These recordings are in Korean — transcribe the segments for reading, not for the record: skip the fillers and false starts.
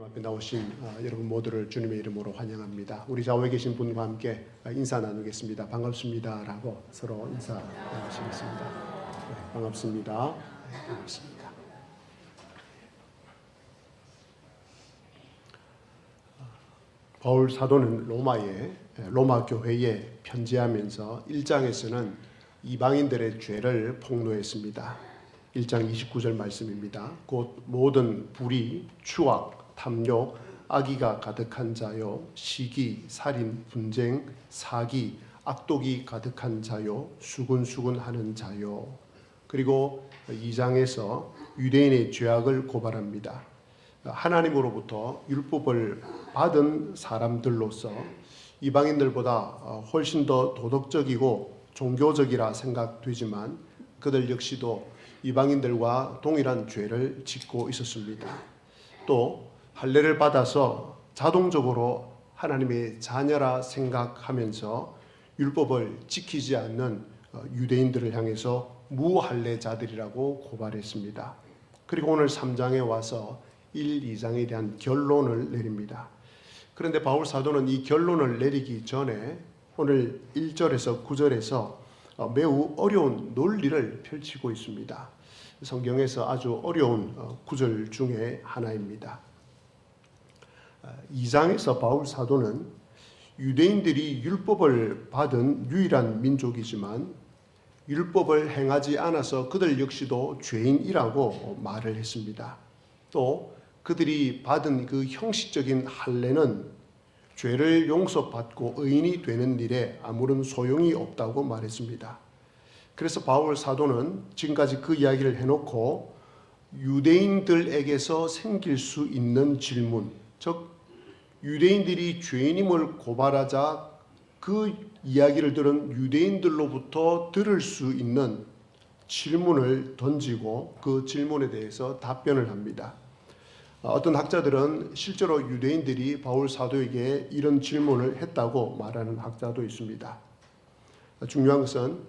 앞에 나오신 여러분 모두를 주님의 이름으로 환영합니다. 우리 좌우에 계신 분과 함께 인사 나누겠습니다. 반갑습니다 라고 서로 인사 나누시겠습니다. 네, 반갑습니다. 반갑습니다. 바울 사도는 로마 교회에 편지하면서 1장에서는 이방인들의 죄를 폭로했습니다. 1장 29절 말씀입니다. 곧 모든 불의, 추악, 탐욕, 악의가 가득한 자요, 시기, 살인, 분쟁, 사기, 악독이 가득한 자요, 수군수군하는 자요. 그리고 2장에서 유대인의 죄악을 고발합니다. 하나님으로부터 율법을 받은 사람들로서 이방인들보다 훨씬 더 도덕적이고 종교적이라 생각되지만 그들 역시도 이방인들과 동일한 죄를 짓고 있었습니다. 또 할례를 받아서 자동적으로 하나님의 자녀라 생각하면서 율법을 지키지 않는 유대인들을 향해서 무할례자들이라고 고발했습니다. 그리고 오늘 3장에 와서 1, 2장에 대한 결론을 내립니다. 그런데 바울 사도는 이 결론을 내리기 전에 오늘 1절에서 9절에서 매우 어려운 논리를 펼치고 있습니다. 성경에서 아주 어려운 구절 중에 하나입니다. 2장에서 바울 사도는 유대인들이 율법을 받은 유일한 민족이지만 율법을 행하지 않아서 그들 역시도 죄인이라고 말을 했습니다. 또 그들이 받은 그 형식적인 할례는 죄를 용서받고 의인이 되는 일에 아무런 소용이 없다고 말했습니다. 그래서 바울 사도는 지금까지 그 이야기를 해놓고 유대인들에게서 생길 수 있는 질문, 즉 유대인들이 죄인임을 고발하자 그 이야기를 들은 유대인들로부터 들을 수 있는 질문을 던지고 그 질문에 대해서 답변을 합니다. 어떤 학자들은 실제로 유대인들이 바울 사도에게 이런 질문을 했다고 말하는 학자도 있습니다. 중요한 것은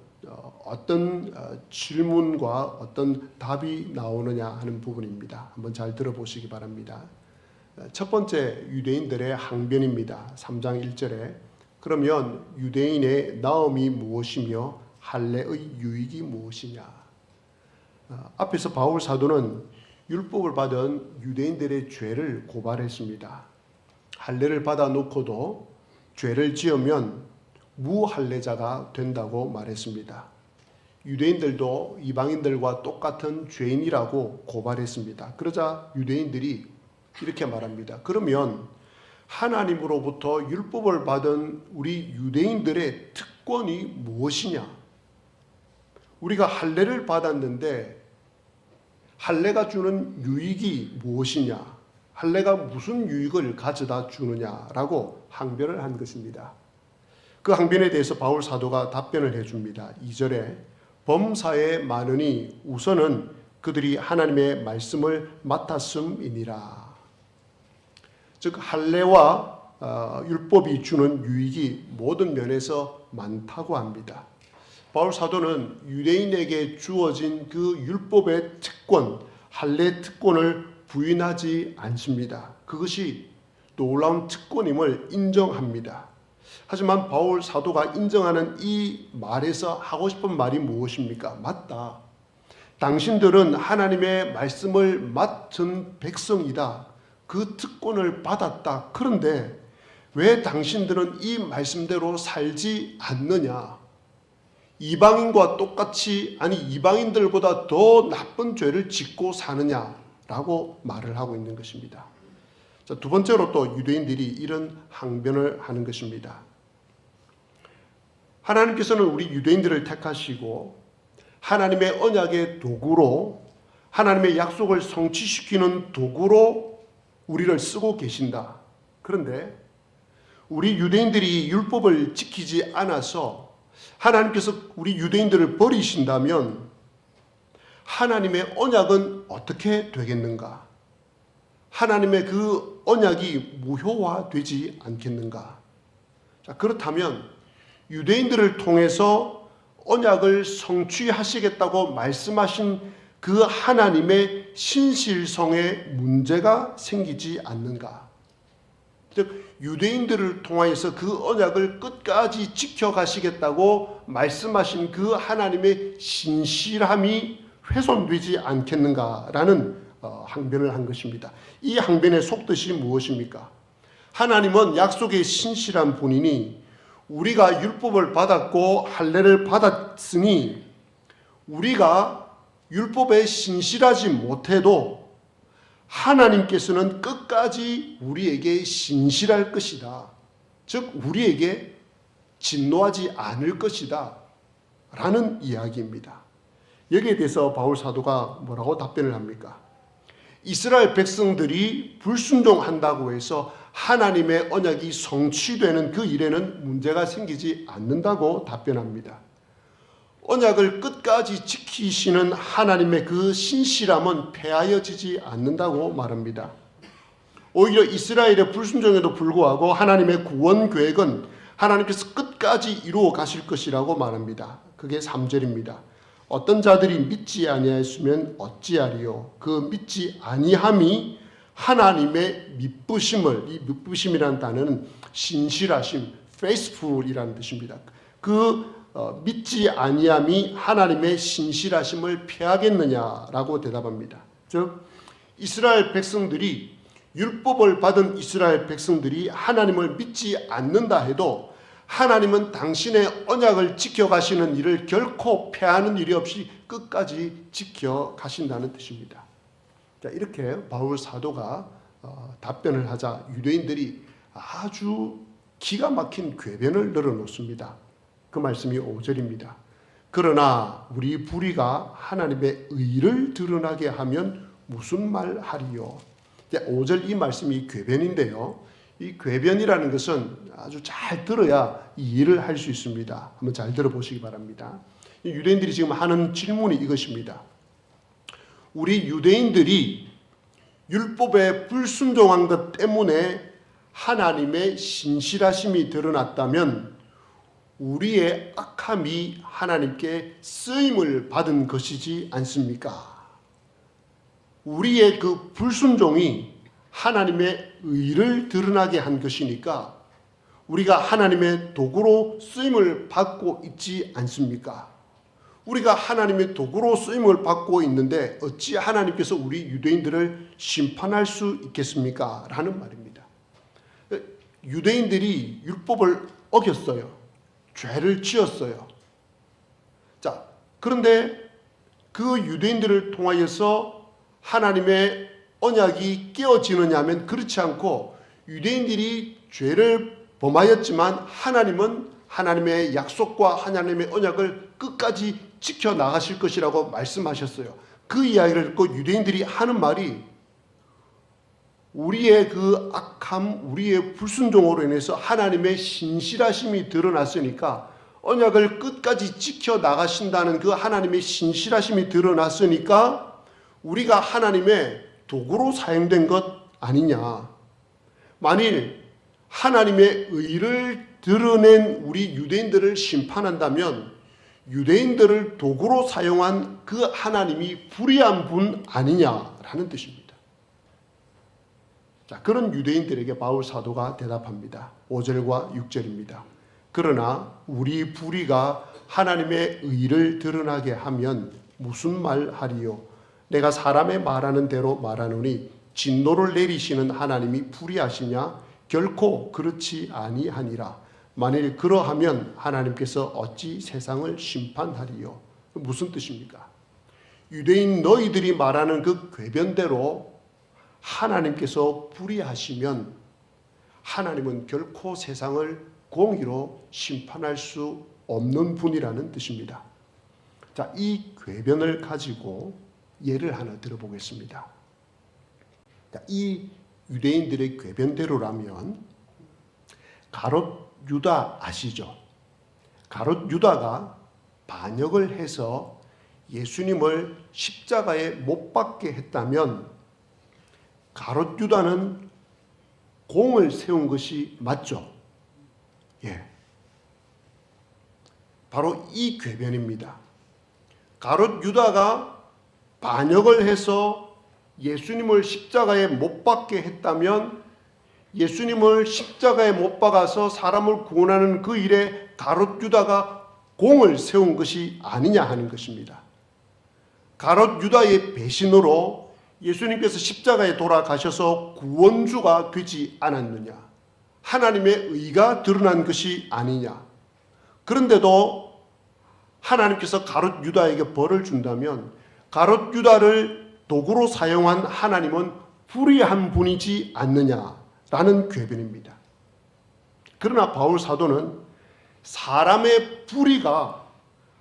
어떤 질문과 어떤 답이 나오느냐 하는 부분입니다. 한번 잘 들어보시기 바랍니다. 첫 번째 유대인들의 항변입니다. 3장 1절에 그러면 유대인의 나음이 무엇이며 할례의 유익이 무엇이냐. 앞에서 바울 사도는 율법을 받은 유대인들의 죄를 고발했습니다. 할례를 받아 놓고도 죄를 지으면 무할례자가 된다고 말했습니다. 유대인들도 이방인들과 똑같은 죄인이라고 고발했습니다. 그러자 유대인들이 이렇게 말합니다. 그러면 하나님으로부터 율법을 받은 우리 유대인들의 특권이 무엇이냐? 우리가 할례를 받았는데 할례가 주는 유익이 무엇이냐? 할례가 무슨 유익을 가져다 주느냐라고 항변을 한 것입니다. 그 항변에 대해서 바울 사도가 답변을 해줍니다. 2절에 범사에 많으니 우선은 그들이 하나님의 말씀을 맡았음이니라. 즉 할례와 율법이 주는 유익이 모든 면에서 많다고 합니다. 바울 사도는 유대인에게 주어진 그 율법의 특권, 할례 특권을 부인하지 않습니다. 그것이 놀라운 특권임을 인정합니다. 하지만 바울 사도가 인정하는 이 말에서 하고 싶은 말이 무엇입니까? 맞다. 당신들은 하나님의 말씀을 맡은 백성이다. 그 특권을 받았다. 그런데 왜 당신들은 이 말씀대로 살지 않느냐? 이방인과 똑같이 이방인들보다 더 나쁜 죄를 짓고 사느냐라고 말을 하고 있는 것입니다. 자, 두 번째로 또 유대인들이 이런 항변을 하는 것입니다. 하나님께서는 우리 유대인들을 택하시고 하나님의 언약의 도구로 하나님의 약속을 성취시키는 도구로 우리를 쓰고 계신다. 그런데 우리 유대인들이 율법을 지키지 않아서 하나님께서 우리 유대인들을 버리신다면 하나님의 언약은 어떻게 되겠는가? 하나님의 그 언약이 무효화되지 않겠는가? 자, 그렇다면 유대인들을 통해서 언약을 성취하시겠다고 말씀하신 그 하나님의 신실성에 문제가 생기지 않는가? 즉 유대인들을 통하여서 그 언약을 끝까지 지켜가시겠다고 말씀하신 그 하나님의 신실함이 훼손되지 않겠는가라는 항변을 한 것입니다. 이 항변의 속뜻이 무엇입니까? 하나님은 약속의 신실한 분이니 우리가 율법을 받았고 할례를 받았으니 우리가 율법에 신실하지 못해도 하나님께서는 끝까지 우리에게 신실할 것이다. 즉 우리에게 진노하지 않을 것이다 라는 이야기입니다. 여기에 대해서 바울 사도가 뭐라고 답변을 합니까? 이스라엘 백성들이 불순종한다고 해서 하나님의 언약이 성취되는 그 일에는 문제가 생기지 않는다고 답변합니다. 언약을 끝까지 지키시는 하나님의 그 신실함은 폐하여지지 않는다고 말합니다. 오히려 이스라엘의 불순종에도 불구하고 하나님의 구원 계획은 하나님께서 끝까지 이루어 가실 것이라고 말합니다. 그게 3절입니다. 어떤 자들이 믿지 아니하였으면 어찌하리요? 그 믿지 아니함이 하나님의 미쁘심을, 이 미쁘심이라는 단어는 신실하심, faithful이라는 뜻입니다. 믿지 아니함이 하나님의 신실하심을 폐하겠느냐라고 대답합니다. 즉 이스라엘 백성들이 율법을 받은 이스라엘 백성들이 하나님을 믿지 않는다 해도 하나님은 당신의 언약을 지켜가시는 일을 결코 폐하는 일이 없이 끝까지 지켜가신다는 뜻입니다. 자, 이렇게 바울 사도가 답변을 하자 유대인들이 아주 기가 막힌 궤변을 늘어놓습니다. 그 말씀이 5절입니다. 그러나 우리 불의가 하나님의 의를 드러나게 하면 무슨 말 하리요? 5절 이 말씀이 궤변인데요. 이 궤변이라는 것은 아주 잘 들어야 이해를 할 수 있습니다. 한번 잘 들어보시기 바랍니다. 유대인들이 지금 하는 질문이 이것입니다. 우리 유대인들이 율법에 불순종한 것 때문에 하나님의 신실하심이 드러났다면 우리의 악함이 하나님께 쓰임을 받은 것이지 않습니까? 우리의 그 불순종이 하나님의 의를 드러나게 한 것이니까 우리가 하나님의 도구로 쓰임을 받고 있지 않습니까? 우리가 하나님의 도구로 쓰임을 받고 있는데 어찌 하나님께서 우리 유대인들을 심판할 수 있겠습니까? 라는 말입니다. 유대인들이 율법을 어겼어요. 죄를 지었어요. 자, 그런데 그 유대인들을 통하여서 하나님의 언약이 깨어지느냐 하면 그렇지 않고 유대인들이 죄를 범하였지만 하나님은 하나님의 약속과 하나님의 언약을 끝까지 지켜나가실 것이라고 말씀하셨어요. 그 이야기를 듣고 유대인들이 하는 말이 우리의 그 악함, 우리의 불순종으로 인해서 하나님의 신실하심이 드러났으니까 언약을 끝까지 지켜나가신다는 그 하나님의 신실하심이 드러났으니까 우리가 하나님의 도구로 사용된 것 아니냐. 만일 하나님의 의를 드러낸 우리 유대인들을 심판한다면 유대인들을 도구로 사용한 그 하나님이 불의한 분 아니냐라는 뜻입니다. 자, 그런 유대인들에게 바울 사도가 대답합니다. 5절과 6절입니다. 그러나 우리 불의가 하나님의 의를 드러나게 하면 무슨 말 하리요? 내가 사람의 말하는 대로 말하노니 진노를 내리시는 하나님이 불의하시냐? 결코 그렇지 아니하니라. 만일 그러하면 하나님께서 어찌 세상을 심판하리요? 무슨 뜻입니까? 유대인 너희들이 말하는 그 궤변대로 하나님께서 불의하시면 하나님은 결코 세상을 공의로 심판할 수 없는 분이라는 뜻입니다. 자, 이 궤변을 가지고 예를 하나 들어보겠습니다. 자, 이 유대인들의 궤변대로라면 가롯 유다 아시죠? 가롯 유다가 반역을 해서 예수님을 십자가에 못 박게 했다면 가롯 유다는 공을 세운 것이 맞죠? 예. 바로 이 궤변입니다. 가롯 유다가 반역을 해서 예수님을 십자가에 못 박게 했다면 예수님을 십자가에 못 박아서 사람을 구원하는 그 일에 가롯 유다가 공을 세운 것이 아니냐 하는 것입니다. 가롯 유다의 배신으로 예수님께서 십자가에 돌아가셔서 구원주가 되지 않았느냐? 하나님의 의가 드러난 것이 아니냐? 그런데도 하나님께서 가롯 유다에게 벌을 준다면 가롯 유다를 도구로 사용한 하나님은 불의한 분이지 않느냐라는 궤변입니다. 그러나 바울 사도는 사람의 불의가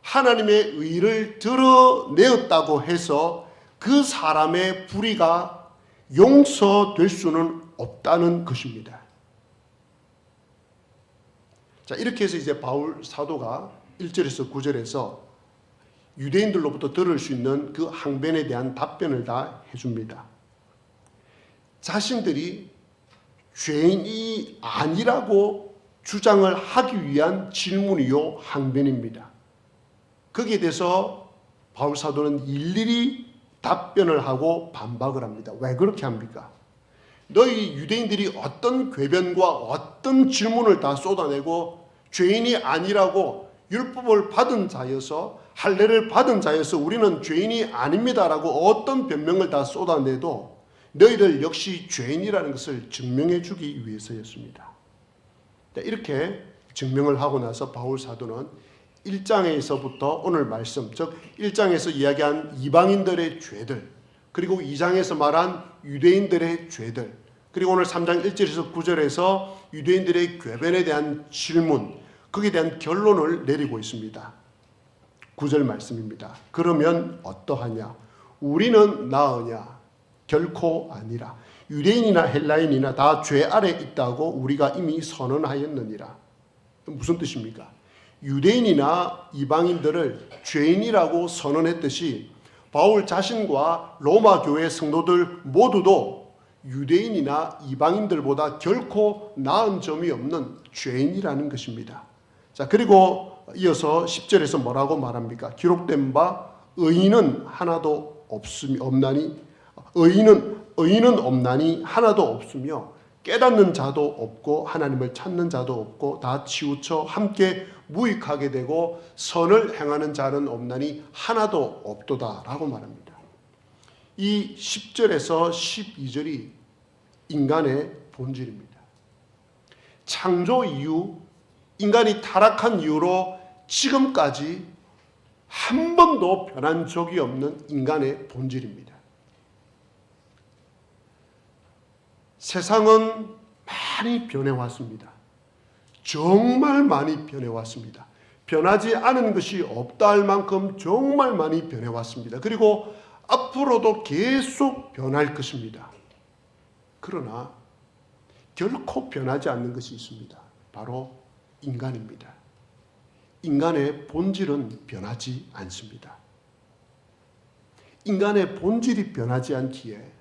하나님의 의를 드러내었다고 해서 그 사람의 불의가 용서될 수는 없다는 것입니다. 자, 이렇게 해서 이제 바울 사도가 1절에서 9절에서 유대인들로부터 들을 수 있는 그 항변에 대한 답변을 다 해줍니다. 자신들이 죄인이 아니라고 주장을 하기 위한 질문이요 항변입니다. 거기에 대해서 바울 사도는 일일이 답변을 하고 반박을 합니다. 왜 그렇게 합니까? 너희 유대인들이 어떤 궤변과 어떤 질문을 다 쏟아내고 죄인이 아니라고 율법을 받은 자여서 할례를 받은 자여서 우리는 죄인이 아닙니다라고 어떤 변명을 다 쏟아내도 너희들 역시 죄인이라는 것을 증명해 주기 위해서였습니다. 이렇게 증명을 하고 나서 바울 사도는 1장에서부터 오늘 말씀, 즉 1장에서 이야기한 이방인들의 죄들, 그리고 2장에서 말한 유대인들의 죄들, 그리고 오늘 3장 1절에서 9절에서 유대인들의 궤변에 대한 질문, 거기에 대한 결론을 내리고 있습니다. 9절 말씀입니다. 그러면 어떠하냐? 우리는 나으냐? 결코 아니라. 유대인이나 헬라인이나 다 죄 아래 있다고 우리가 이미 선언하였느니라. 무슨 뜻입니까? 유대인이나 이방인들을 죄인이라고 선언했듯이 바울 자신과 로마 교회 성도들 모두도 유대인이나 이방인들보다 결코 나은 점이 없는 죄인이라는 것입니다. 자, 그리고 이어서 10절에서 뭐라고 말합니까? 기록된 바 의인은 하나도 없나니 의인은 없나니 하나도 없으며 깨닫는 자도 없고 하나님을 찾는 자도 없고 다 치우쳐 함께 무익하게 되고 선을 행하는 자는 없나니 하나도 없도다라고 말합니다. 이 10절에서 12절이 인간의 본질입니다. 창조 이후 인간이 타락한 이후로 지금까지 한 번도 변한 적이 없는 인간의 본질입니다. 세상은 많이 변해왔습니다. 정말 많이 변해왔습니다. 변하지 않은 것이 없다 할 만큼 정말 많이 변해왔습니다. 그리고 앞으로도 계속 변할 것입니다. 그러나 결코 변하지 않는 것이 있습니다. 바로 인간입니다. 인간의 본질은 변하지 않습니다. 인간의 본질이 변하지 않기에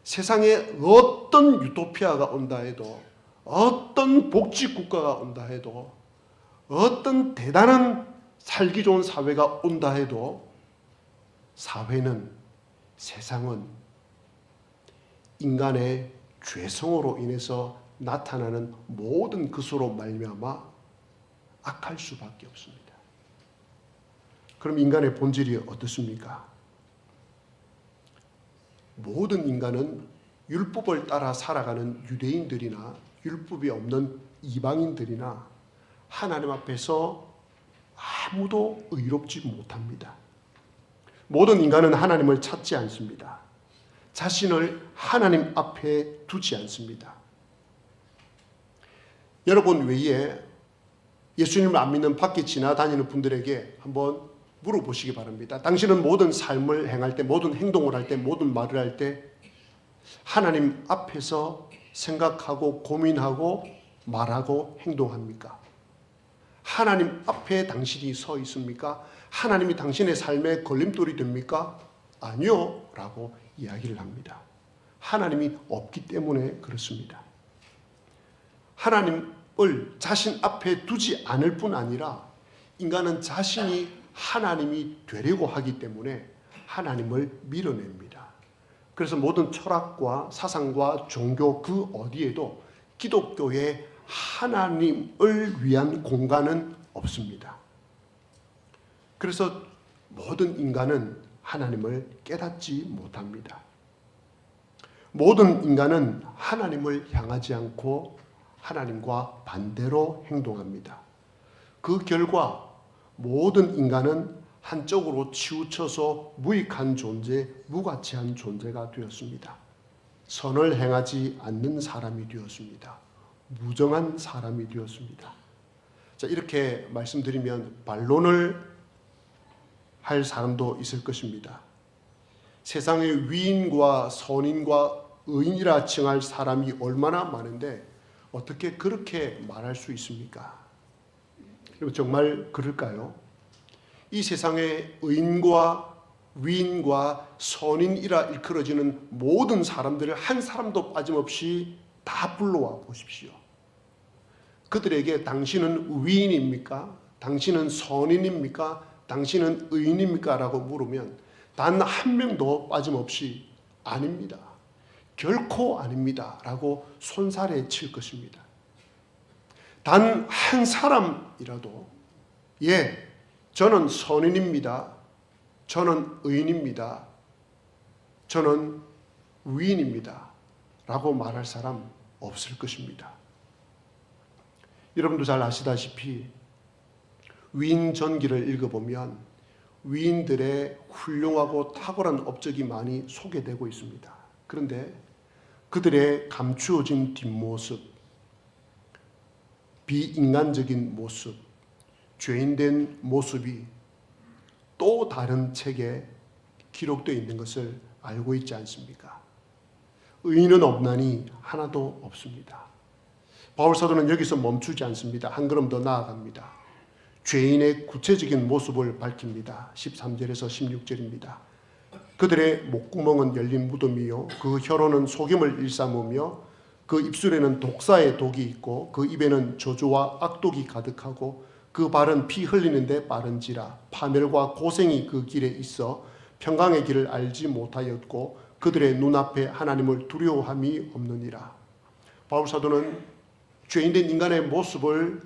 세상에 어떤 유토피아가 온다 해도, 어떤 복지국가가 온다 해도, 어떤 대단한 살기 좋은 사회가 온다 해도 사회는, 세상은 인간의 죄성으로 인해서 나타나는 모든 것으로 말미암아 악할 수밖에 없습니다. 그럼 인간의 본질이 어떻습니까? 모든 인간은 율법을 따라 살아가는 유대인들이나 율법이 없는 이방인들이나 하나님 앞에서 아무도 의롭지 못합니다. 모든 인간은 하나님을 찾지 않습니다. 자신을 하나님 앞에 두지 않습니다. 여러분 외에 예수님을 안 믿는 밖에 지나다니는 분들에게 한번 물어보시기 바랍니다. 당신은 모든 삶을 행할 때, 모든 행동을 할 때, 모든 말을 할 때 하나님 앞에서 생각하고 고민하고 말하고 행동합니까? 하나님 앞에 당신이 서 있습니까? 하나님이 당신의 삶에 걸림돌이 됩니까? 아니요 라고 이야기를 합니다. 하나님이 없기 때문에 그렇습니다. 하나님을 자신 앞에 두지 않을 뿐 아니라 인간은 자신이 하나님이 되려고 하기 때문에 하나님을 밀어냅니다. 그래서 모든 철학과 사상과 종교 그 어디에도 기독교의 하나님을 위한 공간은 없습니다. 그래서 모든 인간은 하나님을 깨닫지 못합니다. 모든 인간은 하나님을 향하지 않고 하나님과 반대로 행동합니다. 그 결과 모든 인간은 한쪽으로 치우쳐서 무익한 존재, 무가치한 존재가 되었습니다. 선을 행하지 않는 사람이 되었습니다. 무정한 사람이 되었습니다. 자, 이렇게 말씀드리면 반론을 할 사람도 있을 것입니다. 세상에 위인과 선인과 의인이라 칭할 사람이 얼마나 많은데 어떻게 그렇게 말할 수 있습니까? 정말 그럴까요? 이 세상에 의인과 위인과 선인이라 일컬어지는 모든 사람들을 한 사람도 빠짐없이 다 불러와 보십시오. 그들에게 당신은 위인입니까? 당신은 선인입니까? 당신은 의인입니까? 라고 물으면 단 한 명도 빠짐없이 아닙니다. 결코 아닙니다. 라고 손살에 칠 것입니다. 단 한 사람이라도 예, 저는 선인입니다. 저는 의인입니다. 저는 위인입니다. 라고 말할 사람 없을 것입니다. 여러분도 잘 아시다시피 위인 전기를 읽어보면 위인들의 훌륭하고 탁월한 업적이 많이 소개되고 있습니다. 그런데 그들의 감추어진 뒷모습, 비인간적인 모습, 죄인된 모습이 또 다른 책에 기록되어 있는 것을 알고 있지 않습니까? 의인은 없나니 하나도 없습니다. 바울 사도는 여기서 멈추지 않습니다. 한 걸음 더 나아갑니다. 죄인의 구체적인 모습을 밝힙니다. 13절에서 16절입니다. 그들의 목구멍은 열린 무덤이요 그 혀로는 속임을 일삼으며 그 입술에는 독사의 독이 있고 그 입에는 저주와 악독이 가득하고 그 발은 피 흘리는데 빠른지라 파멸과 고생이 그 길에 있어 평강의 길을 알지 못하였고 그들의 눈앞에 하나님을 두려워함이 없느니라. 바울 사도는 죄인된 인간의 모습을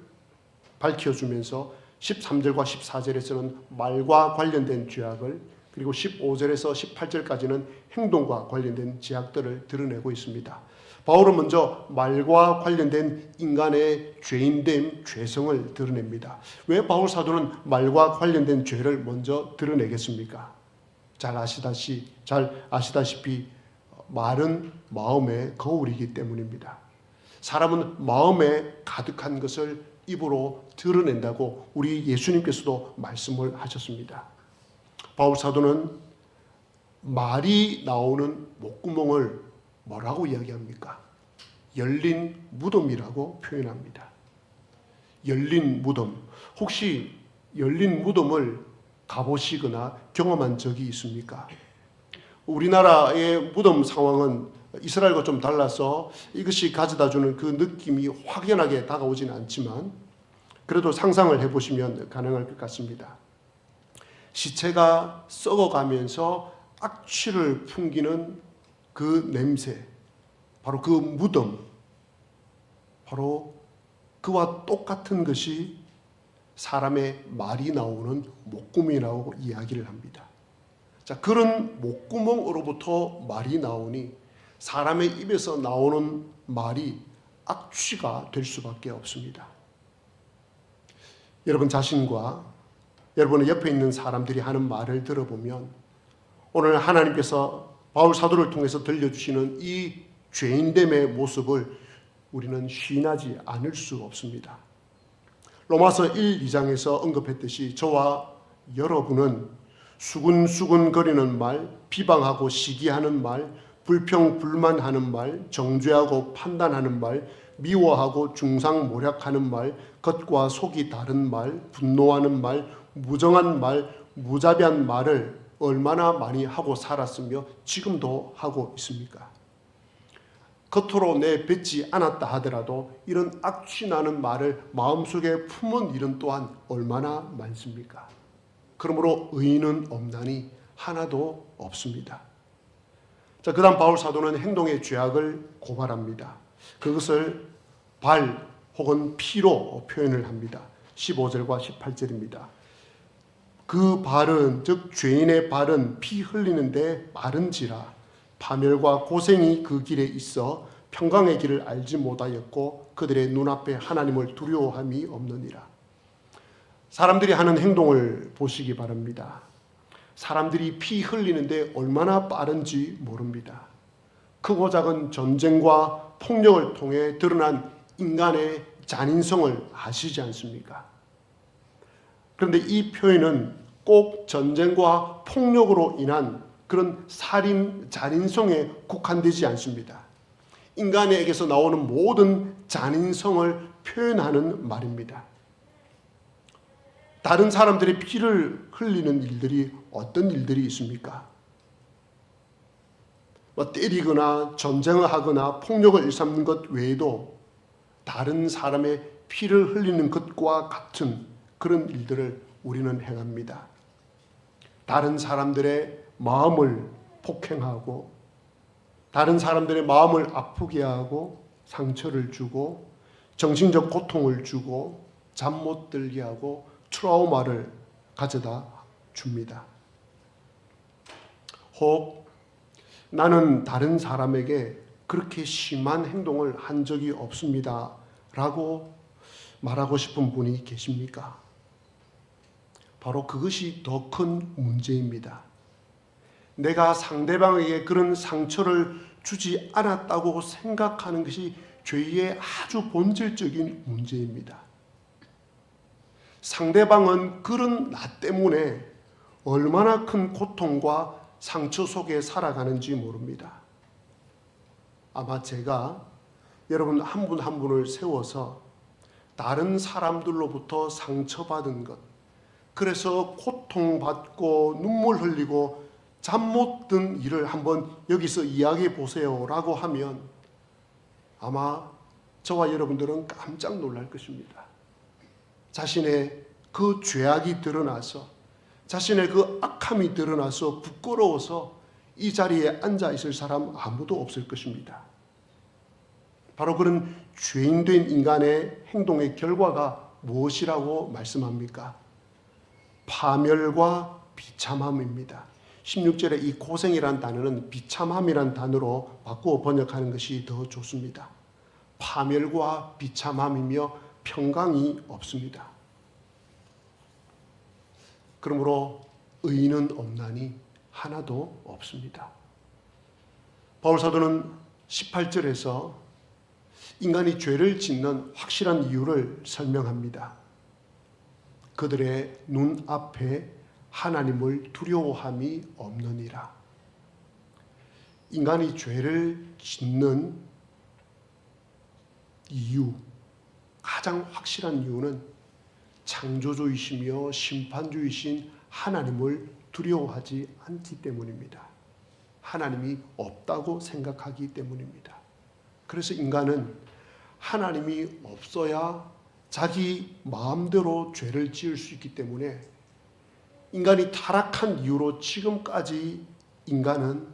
밝혀주면서 13절과 14절에서는 말과 관련된 죄악을 그리고 15절에서 18절까지는 행동과 관련된 죄악들을 드러내고 있습니다. 바울은 먼저 말과 관련된 인간의 죄인됨, 죄성을 드러냅니다. 왜 바울 사도는 말과 관련된 죄를 먼저 드러내겠습니까? 잘 아시다시피 말은 마음의 거울이기 때문입니다. 사람은 마음에 가득한 것을 입으로 드러낸다고 우리 예수님께서도 말씀을 하셨습니다. 바울 사도는 말이 나오는 목구멍을 뭐라고 이야기합니까? 열린 무덤이라고 표현합니다. 열린 무덤. 혹시 열린 무덤을 가보시거나 경험한 적이 있습니까? 우리나라의 무덤 상황은 이스라엘과 좀 달라서 이것이 가져다주는 그 느낌이 확연하게 다가오지는 않지만 그래도 상상을 해보시면 가능할 것 같습니다. 시체가 썩어가면서 악취를 풍기는 그 냄새, 바로 그 무덤, 바로 그와 똑같은 것이 사람의 말이 나오는 목구멍이라고 이야기를 합니다. 자, 그런 목구멍으로부터 말이 나오니 사람의 입에서 나오는 말이 악취가 될 수밖에 없습니다. 여러분 자신과 여러분의 옆에 있는 사람들이 하는 말을 들어보면 오늘 하나님께서 바울 사도를 통해서 들려주시는 이 죄인됨의 모습을 우리는 시인하지 않을 수 없습니다. 로마서 1, 2장에서 언급했듯이 저와 여러분은 수근수근거리는 말, 비방하고 시기하는 말, 불평불만하는 말, 정죄하고 판단하는 말, 미워하고 중상모략하는 말, 겉과 속이 다른 말, 분노하는 말, 무정한 말, 무자비한 말을 얼마나 많이 하고 살았으며 지금도 하고 있습니까? 겉으로 내뱉지 않았다 하더라도 이런 악취나는 말을 마음속에 품은 일은 또한 얼마나 많습니까? 그러므로 의인은 없나니 하나도 없습니다. 자, 그다음 바울 사도는 행동의 죄악을 고발합니다. 그것을 발 혹은 피로 표현을 합니다. 15절과 18절입니다. 그 발은, 즉 죄인의 발은 피 흘리는데 마른지라 파멸과 고생이 그 길에 있어 평강의 길을 알지 못하였고 그들의 눈앞에 하나님을 두려워함이 없느니라. 사람들이 하는 행동을 보시기 바랍니다. 사람들이 피 흘리는데 얼마나 빠른지 모릅니다. 크고 작은 전쟁과 폭력을 통해 드러난 인간의 잔인성을 아시지 않습니까? 그런데 이 표현은 꼭 전쟁과 폭력으로 인한 그런 살인, 잔인성에 국한되지 않습니다. 인간에게서 나오는 모든 잔인성을 표현하는 말입니다. 다른 사람들의 피를 흘리는 일들이 어떤 일들이 있습니까? 때리거나 전쟁을 하거나 폭력을 일삼는 것 외에도 다른 사람의 피를 흘리는 것과 같은 그런 일들을 우리는 행합니다. 다른 사람들의 마음을 폭행하고 다른 사람들의 마음을 아프게 하고 상처를 주고 정신적 고통을 주고 잠 못 들게 하고 트라우마를 가져다 줍니다. 혹 나는 다른 사람에게 그렇게 심한 행동을 한 적이 없습니다 라고 말하고 싶은 분이 계십니까? 바로 그것이 더 큰 문제입니다. 내가 상대방에게 그런 상처를 주지 않았다고 생각하는 것이 죄의 아주 본질적인 문제입니다. 상대방은 그런 나 때문에 얼마나 큰 고통과 상처 속에 살아가는지 모릅니다. 아마 제가 여러분 한 분 한 분을 세워서 다른 사람들로부터 상처받은 것, 그래서 고통받고 눈물 흘리고 잠 못 든 일을 한번 여기서 이야기해 보세요 라고 하면 아마 저와 여러분들은 깜짝 놀랄 것입니다. 자신의 그 죄악이 드러나서 자신의 그 악함이 드러나서 부끄러워서 이 자리에 앉아 있을 사람 아무도 없을 것입니다. 바로 그런 죄인된 인간의 행동의 결과가 무엇이라고 말씀합니까? 파멸과 비참함입니다. 16절에 이 고생이란 단어는 비참함이란 단어로 바꾸어 번역하는 것이 더 좋습니다. 파멸과 비참함이며 평강이 없습니다. 그러므로 의인은 없나니 하나도 없습니다. 바울 사도는 18절에서 인간이 죄를 짓는 확실한 이유를 설명합니다. 그들의 눈앞에 하나님을 두려워함이 없느니라. 인간이 죄를 짓는 이유, 가장 확실한 이유는 창조주이시며 심판주이신 하나님을 두려워하지 않기 때문입니다. 하나님이 없다고 생각하기 때문입니다. 그래서 인간은 하나님이 없어야 자기 마음대로 죄를 지을 수 있기 때문에 인간이 타락한 이후로 지금까지 인간은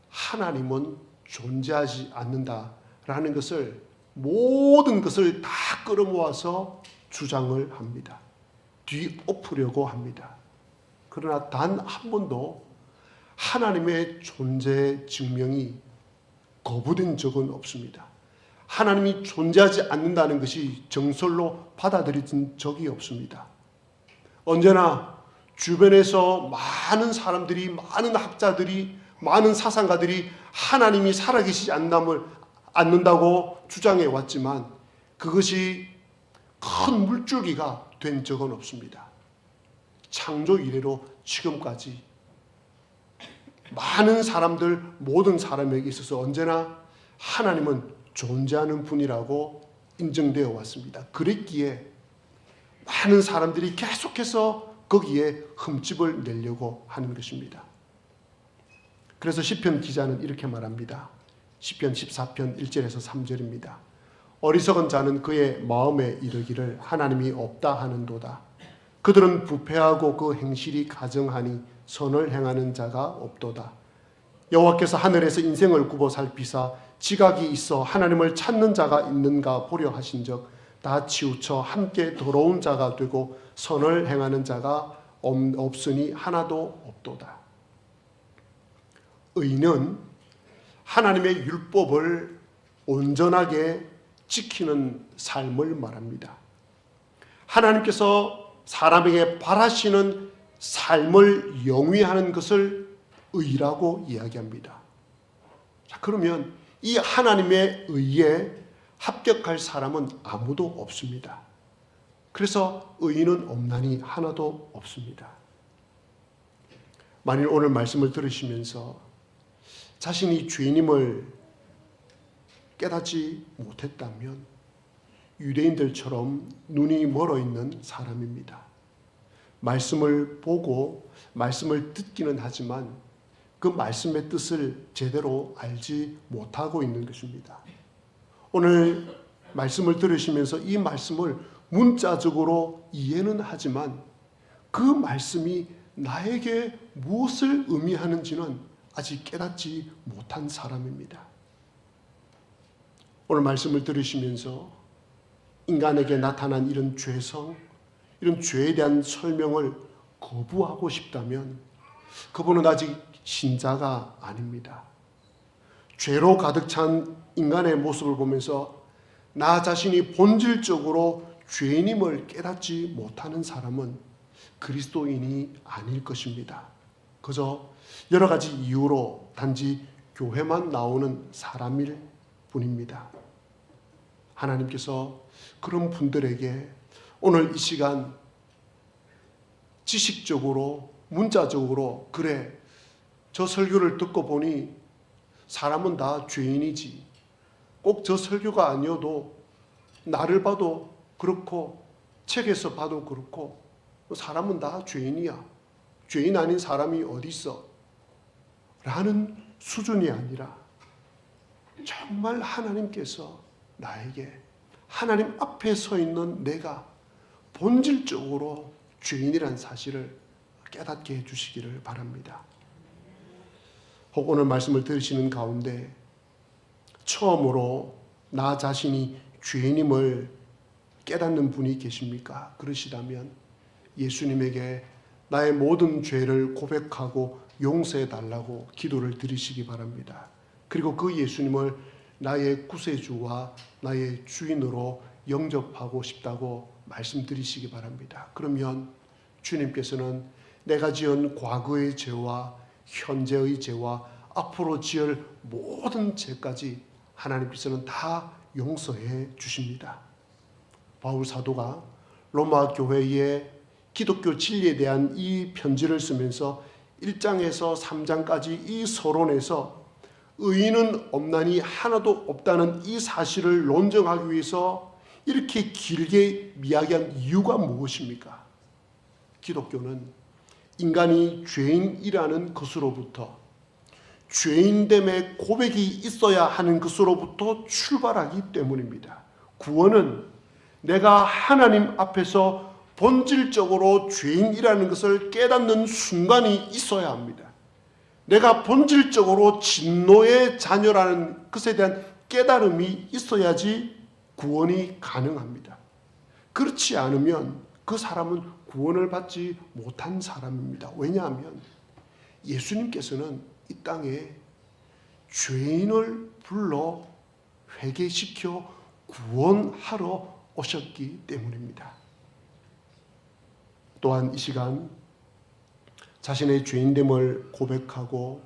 하나님은 존재하지 않는다라는 것을 모든 것을 다 끌어모아서 주장을 합니다. 뒤엎으려고 합니다. 그러나 단 한 번도 하나님의 존재 증명이 거부된 적은 없습니다. 하나님이 존재하지 않는다는 것이 정설로 받아들여진 적이 없습니다. 언제나 주변에서 많은 사람들이, 많은 학자들이, 많은 사상가들이 하나님이 살아계시지 않는다고 주장해 왔지만 그것이 큰 물줄기가 된 적은 없습니다. 창조 이래로 지금까지 많은 사람들, 모든 사람에게 있어서 언제나 하나님은 존재하는 분이라고 인정되어 왔습니다. 그랬기에 많은 사람들이 계속해서 거기에 흠집을 내려고 하는 것입니다. 그래서 시편 기자는 이렇게 말합니다. 시편 14편 1절에서 3절입니다. 어리석은 자는 그의 마음에 이르기를 하나님이 없다 하는도다. 그들은 부패하고 그 행실이 가증하니 선을 행하는 자가 없도다. 여호와께서 하늘에서 인생을 굽어 살피사 지각이 있어 하나님을 찾는 자가 있는가 보려 하신즉 다 치우쳐 함께 더러운 자가 되고 선을 행하는 자가 없으니 하나도 없도다. 의는 하나님의 율법을 온전하게 지키는 삶을 말합니다. 하나님께서 사람에게 바라시는 삶을 영위하는 것을 의라고 이야기합니다. 자, 그러면 이 하나님의 의에 합격할 사람은 아무도 없습니다. 그래서 의인은 없나니 하나도 없습니다. 만일 오늘 말씀을 들으시면서 자신이 죄인임을 깨닫지 못했다면 유대인들처럼 눈이 멀어 있는 사람입니다. 말씀을 보고 말씀을 듣기는 하지만 그 말씀의 뜻을 제대로 알지 못하고 있는 것입니다. 오늘 말씀을 들으시면서 이 말씀을 문자적으로 이해는 하지만 그 말씀이 나에게 무엇을 의미하는지는 아직 깨닫지 못한 사람입니다. 오늘 말씀을 들으시면서 인간에게 나타난 이런 죄성, 이런 죄에 대한 설명을 거부하고 싶다면 그분은 아직 신자가 아닙니다. 죄로 가득 찬 인간의 모습을 보면서 나 자신이 본질적으로 죄인임을 깨닫지 못하는 사람은 그리스도인이 아닐 것입니다. 그저 여러 가지 이유로 단지 교회만 나오는 사람일 뿐입니다. 하나님께서 그런 분들에게 오늘 이 시간 지식적으로 문자적으로 그래 저 설교를 듣고 보니 사람은 다 죄인이지 꼭 저 설교가 아니어도 나를 봐도 그렇고 책에서 봐도 그렇고 사람은 다 죄인이야. 죄인 아닌 사람이 어디 있어? 라는 수준이 아니라 정말 하나님께서 나에게 하나님 앞에 서 있는 내가 본질적으로 죄인이라는 사실을 깨닫게 해주시기를 바랍니다. 혹 오늘 말씀을 들으시는 가운데 처음으로 나 자신이 죄인임을 깨닫는 분이 계십니까? 그러시다면 예수님에게 나의 모든 죄를 고백하고 용서해 달라고 기도를 드리시기 바랍니다. 그리고 그 예수님을 나의 구세주와 나의 주인으로 영접하고 싶다고 말씀드리시기 바랍니다. 그러면 주님께서는 내가 지은 과거의 죄와 현재의 죄와 앞으로 지을 모든 죄까지 하나님께서는 다 용서해 주십니다. 바울 사도가 로마 교회에 기독교 진리에 대한 이 편지를 쓰면서 1장에서 3장까지 이 서론에서 의인은 없나니 하나도 없다는 이 사실을 논증하기 위해서 이렇게 길게 이야기한 이유가 무엇입니까? 기독교는 인간이 죄인이라는 것으로부터 죄인됨의 고백이 있어야 하는 것으로부터 출발하기 때문입니다. 구원은 내가 하나님 앞에서 본질적으로 죄인이라는 것을 깨닫는 순간이 있어야 합니다. 내가 본질적으로 진노의 자녀라는 것에 대한 깨달음이 있어야지 구원이 가능합니다. 그렇지 않으면 그 사람은 구원을 받지 못한 사람입니다. 왜냐하면 예수님께서는 이 땅에 죄인을 불러 회개시켜 구원하러 오셨기 때문입니다. 또한 이 시간 자신의 죄인됨을 고백하고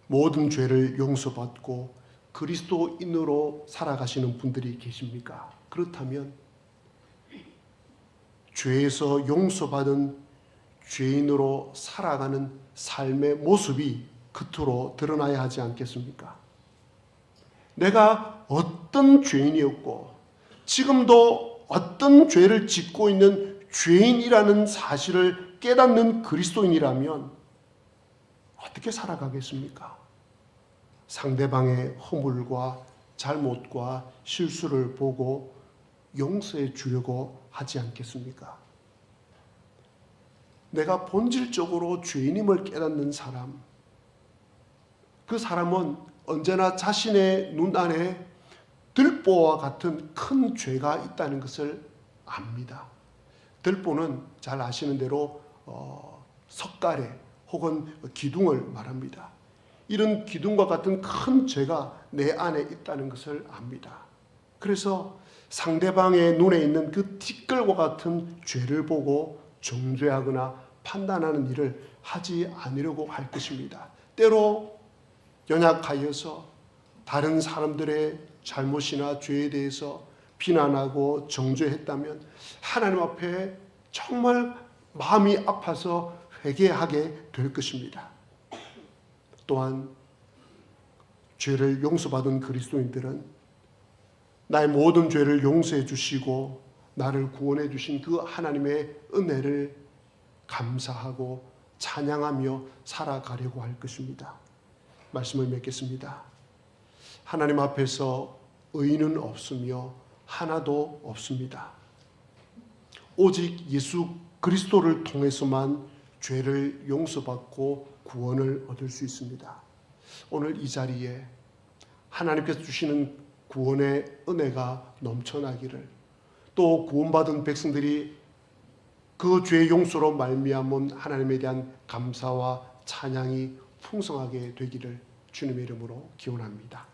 모든 죄를 용서받고 그리스도인으로 살아가시는 분들이 계십니까? 그렇다면 죄에서 용서받은 죄인으로 살아가는 삶의 모습이 겉으로 드러나야 하지 않겠습니까? 내가 어떤 죄인이었고 지금도 어떤 죄를 짓고 있는 죄인이라는 사실을 깨닫는 그리스도인이라면 어떻게 살아가겠습니까? 상대방의 허물과 잘못과 실수를 보고 용서해 주려고 하지 않겠습니까? 내가 본질적으로 죄인임을 깨닫는 사람, 그 사람은 언제나 자신의 눈 안에 들보와 같은 큰 죄가 있다는 것을 압니다. 들보는 잘 아시는 대로 석가래 혹은 기둥을 말합니다. 이런 기둥과 같은 큰 죄가 내 안에 있다는 것을 압니다. 그래서 상대방의 눈에 있는 그 티끌과 같은 죄를 보고 정죄하거나 판단하는 일을 하지 않으려고 할 것입니다. 때로 연약하여서 다른 사람들의 잘못이나 죄에 대해서 비난하고 정죄했다면 하나님 앞에 정말 마음이 아파서 회개하게 될 것입니다. 또한 죄를 용서받은 그리스도인들은 나의 모든 죄를 용서해 주시고 나를 구원해 주신 그 하나님의 은혜를 감사하고 찬양하며 살아가려고 할 것입니다. 말씀을 맺겠습니다. 하나님 앞에서 의인은 없으며 하나도 없습니다. 오직 예수 그리스도를 통해서만 죄를 용서받고 구원을 얻을 수 있습니다. 오늘 이 자리에 하나님께서 주시는 구원의 은혜가 넘쳐나기를, 또 구원받은 백성들이 그 죄 용서로 말미암은 하나님에 대한 감사와 찬양이 풍성하게 되기를 주님의 이름으로 기원합니다.